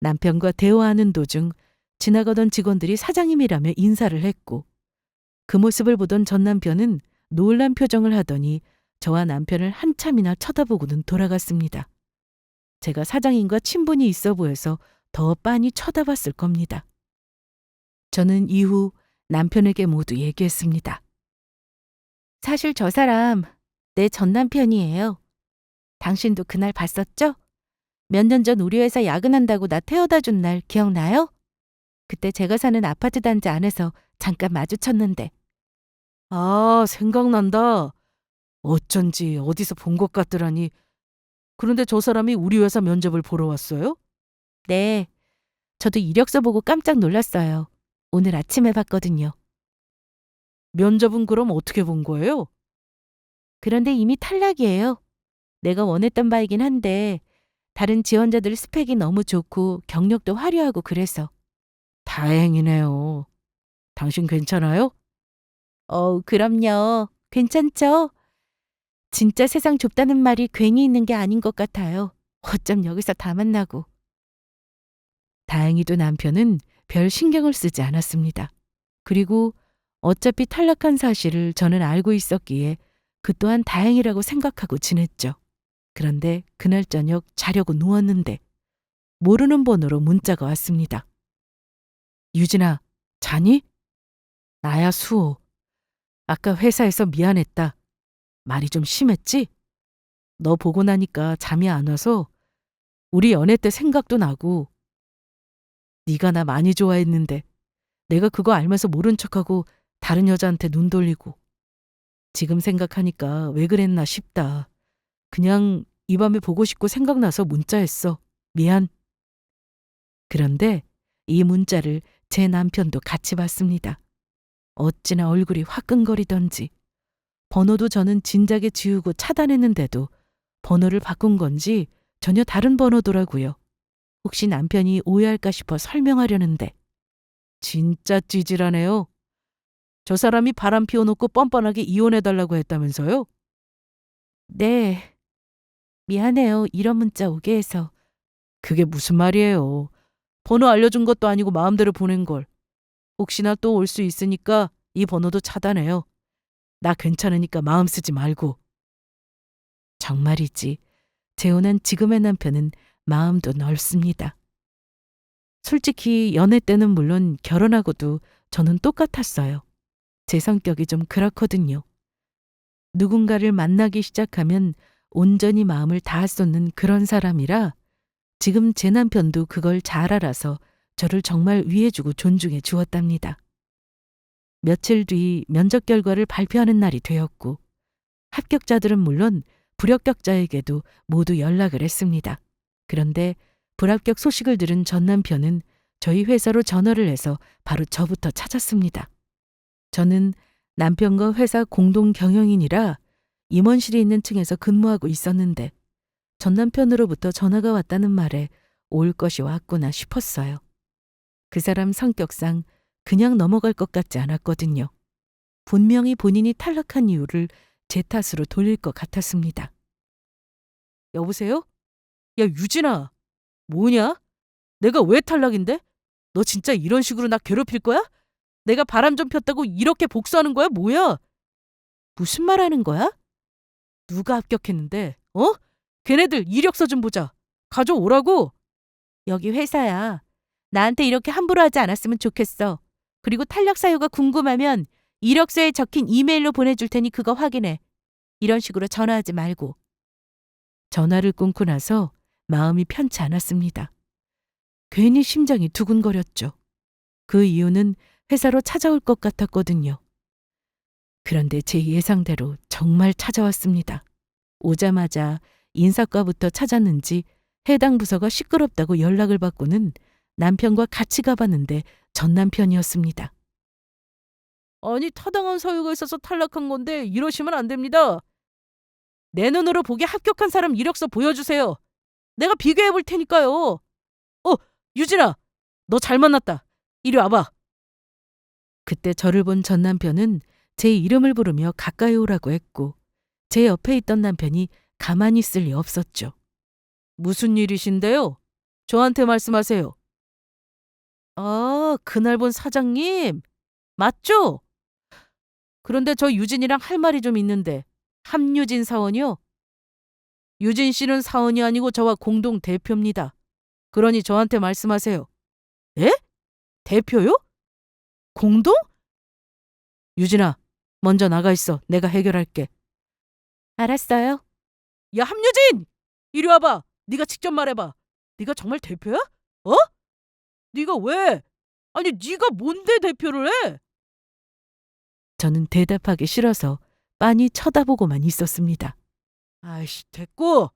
남편과 대화하는 도중 지나가던 직원들이 사장님이라며 인사를 했고 그 모습을 보던 전 남편은 놀란 표정을 하더니 저와 남편을 한참이나 쳐다보고는 돌아갔습니다. 제가 사장님과 친분이 있어 보여서 더 빤히 쳐다봤을 겁니다. 저는 이후 남편에게 모두 얘기했습니다. 사실 저 사람 내 전 남편이에요. 당신도 그날 봤었죠? 몇 년 전 우리 회사 야근한다고 나 태워다 준 날 기억나요? 그때 제가 사는 아파트 단지 안에서 잠깐 마주쳤는데. 아, 생각난다. 어쩐지 어디서 본 것 같더라니. 그런데 저 사람이 우리 회사 면접을 보러 왔어요? 네. 저도 이력서 보고 깜짝 놀랐어요. 오늘 아침에 봤거든요. 면접은 그럼 어떻게 본 거예요? 그런데 이미 탈락이에요. 내가 원했던 바이긴 한데 다른 지원자들 스펙이 너무 좋고 경력도 화려하고 그래서. 다행이네요. 당신 괜찮아요? 그럼요. 괜찮죠? 진짜 세상 좁다는 말이 괜히 있는 게 아닌 것 같아요. 어쩜 여기서 다 만나고. 다행히도 남편은 별 신경을 쓰지 않았습니다. 그리고 어차피 탈락한 사실을 저는 알고 있었기에 그 또한 다행이라고 생각하고 지냈죠. 그런데 그날 저녁 자려고 누웠는데 모르는 번호로 문자가 왔습니다. 유진아, 자니? 나야 수호. 아까 회사에서 미안했다. 말이 좀 심했지? 너 보고 나니까 잠이 안 와서 우리 연애 때 생각도 나고 네가 나 많이 좋아했는데 내가 그거 알면서 모른 척하고 다른 여자한테 눈 돌리고 지금 생각하니까 왜 그랬나 싶다. 그냥 이 밤에 보고 싶고 생각나서 문자했어. 미안. 그런데 이 문자를 제 남편도 같이 봤습니다. 어찌나 얼굴이 화끈거리던지 번호도 저는 진작에 지우고 차단했는데도 번호를 바꾼 건지 전혀 다른 번호더라고요. 혹시 남편이 오해할까 싶어 설명하려는데 진짜 찌질하네요. 저 사람이 바람 피워놓고 뻔뻔하게 이혼해달라고 했다면서요? 네. 미안해요. 이런 문자 오게 해서. 그게 무슨 말이에요. 번호 알려준 것도 아니고 마음대로 보낸 걸. 혹시나 또 올 수 있으니까 이 번호도 차단해요. 나 괜찮으니까 마음 쓰지 말고. 정말이지. 재혼한 지금의 남편은 마음도 넓습니다. 솔직히 연애 때는 물론 결혼하고도 저는 똑같았어요. 제 성격이 좀 그렇거든요. 누군가를 만나기 시작하면 온전히 마음을 다 쏟는 그런 사람이라 지금 제 남편도 그걸 잘 알아서 저를 정말 위해주고 존중해 주었답니다. 며칠 뒤 면접 결과를 발표하는 날이 되었고 합격자들은 물론 불합격자에게도 모두 연락을 했습니다. 그런데 불합격 소식을 들은 전 남편은 저희 회사로 전화를 해서 바로 저부터 찾았습니다. 저는 남편과 회사 공동 경영인이라 임원실에 있는 층에서 근무하고 있었는데 전 남편으로부터 전화가 왔다는 말에 올 것이 왔구나 싶었어요. 그 사람 성격상 그냥 넘어갈 것 같지 않았거든요. 분명히 본인이 탈락한 이유를 제 탓으로 돌릴 것 같았습니다. 여보세요? 야, 유진아. 뭐냐? 내가 왜 탈락인데? 너 진짜 이런 식으로 나 괴롭힐 거야? 내가 바람 좀 폈다고 이렇게 복수하는 거야? 뭐야? 무슨 말 하는 거야? 누가 합격했는데? 어? 걔네들 이력서 좀 보자. 가져오라고. 여기 회사야. 나한테 이렇게 함부로 하지 않았으면 좋겠어. 그리고 탈락 사유가 궁금하면 이력서에 적힌 이메일로 보내줄 테니 그거 확인해. 이런 식으로 전화하지 말고. 전화를 끊고 나서 마음이 편치 않았습니다. 괜히 심장이 두근거렸죠. 그 이유는 회사로 찾아올 것 같았거든요. 그런데 제 예상대로 정말 찾아왔습니다. 오자마자 인사과부터 찾았는지 해당 부서가 시끄럽다고 연락을 받고는 남편과 같이 가봤는데 전 남편이었습니다. 아니, 타당한 사유가 있어서 탈락한 건데 이러시면 안 됩니다. 내 눈으로 보기 합격한 사람 이력서 보여주세요. 내가 비교해 볼 테니까요. 유진아, 너 잘 만났다. 이리 와봐. 그때 저를 본 전 남편은 제 이름을 부르며 가까이 오라고 했고 제 옆에 있던 남편이 가만히 있을 리 없었죠. 무슨 일이신데요? 저한테 말씀하세요. 아, 그날 본 사장님? 맞죠? 그런데 저 유진이랑 할 말이 좀 있는데 함유진 사원이요? 유진 씨는 사원이 아니고 저와 공동 대표입니다. 그러니 저한테 말씀하세요. 에? 대표요? 공동? 유진아, 먼저 나가 있어. 내가 해결할게. 알았어요. 야, 함유진! 이리 와봐. 네가 직접 말해봐. 네가 정말 대표야? 어? 네가 왜? 아니, 네가 뭔데 대표를 해? 저는 대답하기 싫어서 빤히 쳐다보고만 있었습니다. 아이씨, 됐고.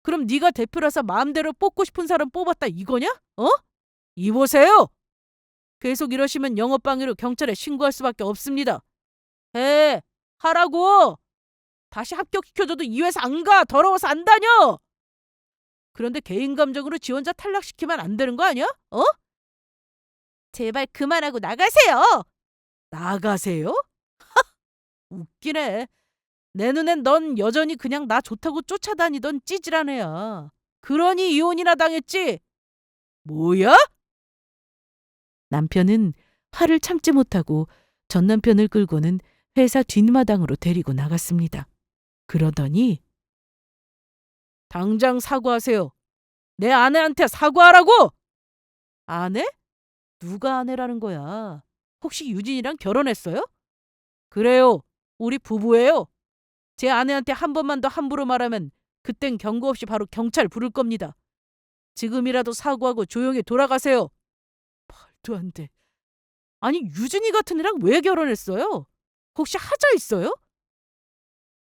그럼 네가 대표라서 마음대로 뽑고 싶은 사람 뽑았다 이거냐? 어? 이보세요. 계속 이러시면 영업방해로 경찰에 신고할 수밖에 없습니다. 하라고. 다시 합격시켜줘도 이 회사 안 가. 더러워서 안 다녀. 그런데 개인 감정으로 지원자 탈락시키면 안 되는 거 아니야? 어? 제발 그만하고 나가세요. 나가세요? 웃기네. 내 눈엔 넌 여전히 그냥 나 좋다고 쫓아다니던 찌질한 애야. 그러니 이혼이나 당했지. 뭐야? 남편은 화를 참지 못하고 전 남편을 끌고는 회사 뒷마당으로 데리고 나갔습니다. 그러더니 당장 사과하세요. 내 아내한테 사과하라고! 아내? 누가 아내라는 거야? 혹시 유진이랑 결혼했어요? 그래요. 우리 부부예요. 제 아내한테 한 번만 더 함부로 말하면 그땐 경고 없이 바로 경찰 부를 겁니다. 지금이라도 사과하고 조용히 돌아가세요. 말도 안 돼. 아니 유진이 같은 애랑 왜 결혼했어요? 혹시 하자 있어요?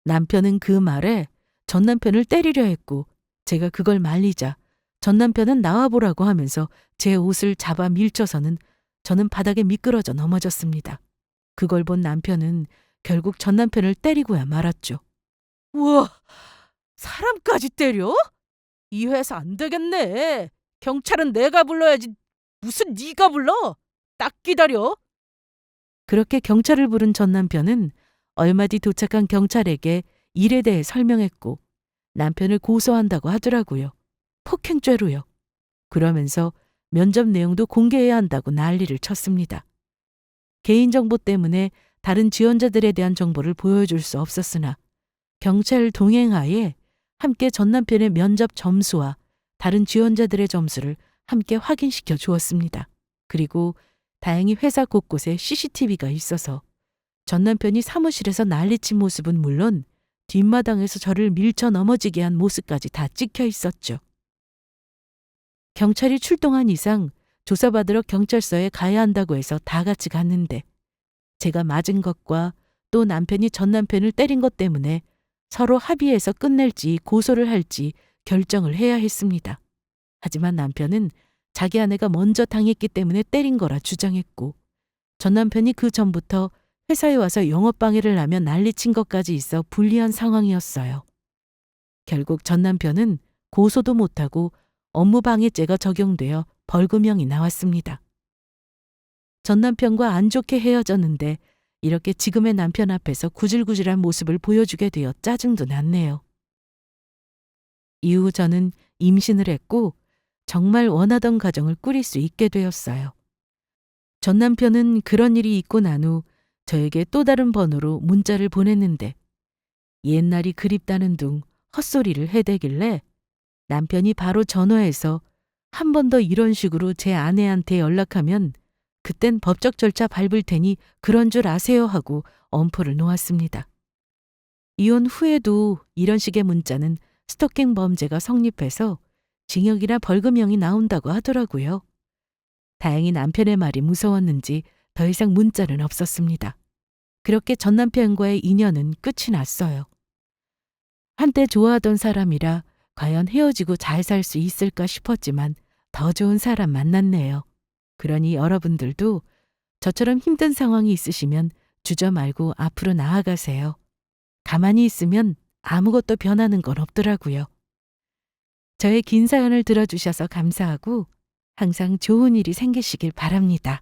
남편은 그 말에 전 남편을 때리려 했고 제가 그걸 말리자 전 남편은 나와보라고 하면서 제 옷을 잡아 밀쳐서는 저는 바닥에 미끄러져 넘어졌습니다. 그걸 본 남편은 결국 전 남편을 때리고야 말았죠. 우와, 사람까지 때려? 이 회사 안 되겠네. 경찰은 내가 불러야지. 무슨 네가 불러? 딱 기다려. 그렇게 경찰을 부른 전 남편은 얼마 뒤 도착한 경찰에게 일에 대해 설명했고 남편을 고소한다고 하더라고요. 폭행죄로요. 그러면서 면접 내용도 공개해야 한다고 난리를 쳤습니다. 개인정보 때문에 다른 지원자들에 대한 정보를 보여줄 수 없었으나 경찰 동행하에 함께 전 남편의 면접 점수와 다른 지원자들의 점수를 함께 확인시켜 주었습니다. 그리고 다행히 회사 곳곳에 CCTV가 있어서 전 남편이 사무실에서 난리친 모습은 물론 뒷마당에서 저를 밀쳐 넘어지게 한 모습까지 다 찍혀 있었죠. 경찰이 출동한 이상 조사받으러 경찰서에 가야 한다고 해서 다 같이 갔는데 제가 맞은 것과 또 남편이 전 남편을 때린 것 때문에 서로 합의해서 끝낼지 고소를 할지 결정을 해야 했습니다. 하지만 남편은 자기 아내가 먼저 당했기 때문에 때린 거라 주장했고 전 남편이 그 전부터 회사에 와서 영업방해를 하며 난리친 것까지 있어 불리한 상황이었어요. 결국 전 남편은 고소도 못하고 업무방해죄가 적용되어 벌금형이 나왔습니다. 전 남편과 안 좋게 헤어졌는데 이렇게 지금의 남편 앞에서 구질구질한 모습을 보여주게 되어 짜증도 났네요. 이후 저는 임신을 했고 정말 원하던 가정을 꾸릴 수 있게 되었어요. 전 남편은 그런 일이 있고 난 후 저에게 또 다른 번호로 문자를 보냈는데 옛날이 그립다는 둥 헛소리를 해대길래 남편이 바로 전화해서 한 번 더 이런 식으로 제 아내한테 연락하면 그땐 법적 절차 밟을 테니 그런 줄 아세요 하고 엄포를 놓았습니다. 이혼 후에도 이런 식의 문자는 스토킹 범죄가 성립해서 징역이나 벌금형이 나온다고 하더라고요. 다행히 남편의 말이 무서웠는지 더 이상 문자는 없었습니다. 그렇게 전 남편과의 인연은 끝이 났어요. 한때 좋아하던 사람이라 과연 헤어지고 잘 살 수 있을까 싶었지만 더 좋은 사람 만났네요. 그러니 여러분들도 저처럼 힘든 상황이 있으시면 주저 말고 앞으로 나아가세요. 가만히 있으면 아무것도 변하는 건 없더라고요. 저의 긴 사연을 들어주셔서 감사하고 항상 좋은 일이 생기시길 바랍니다.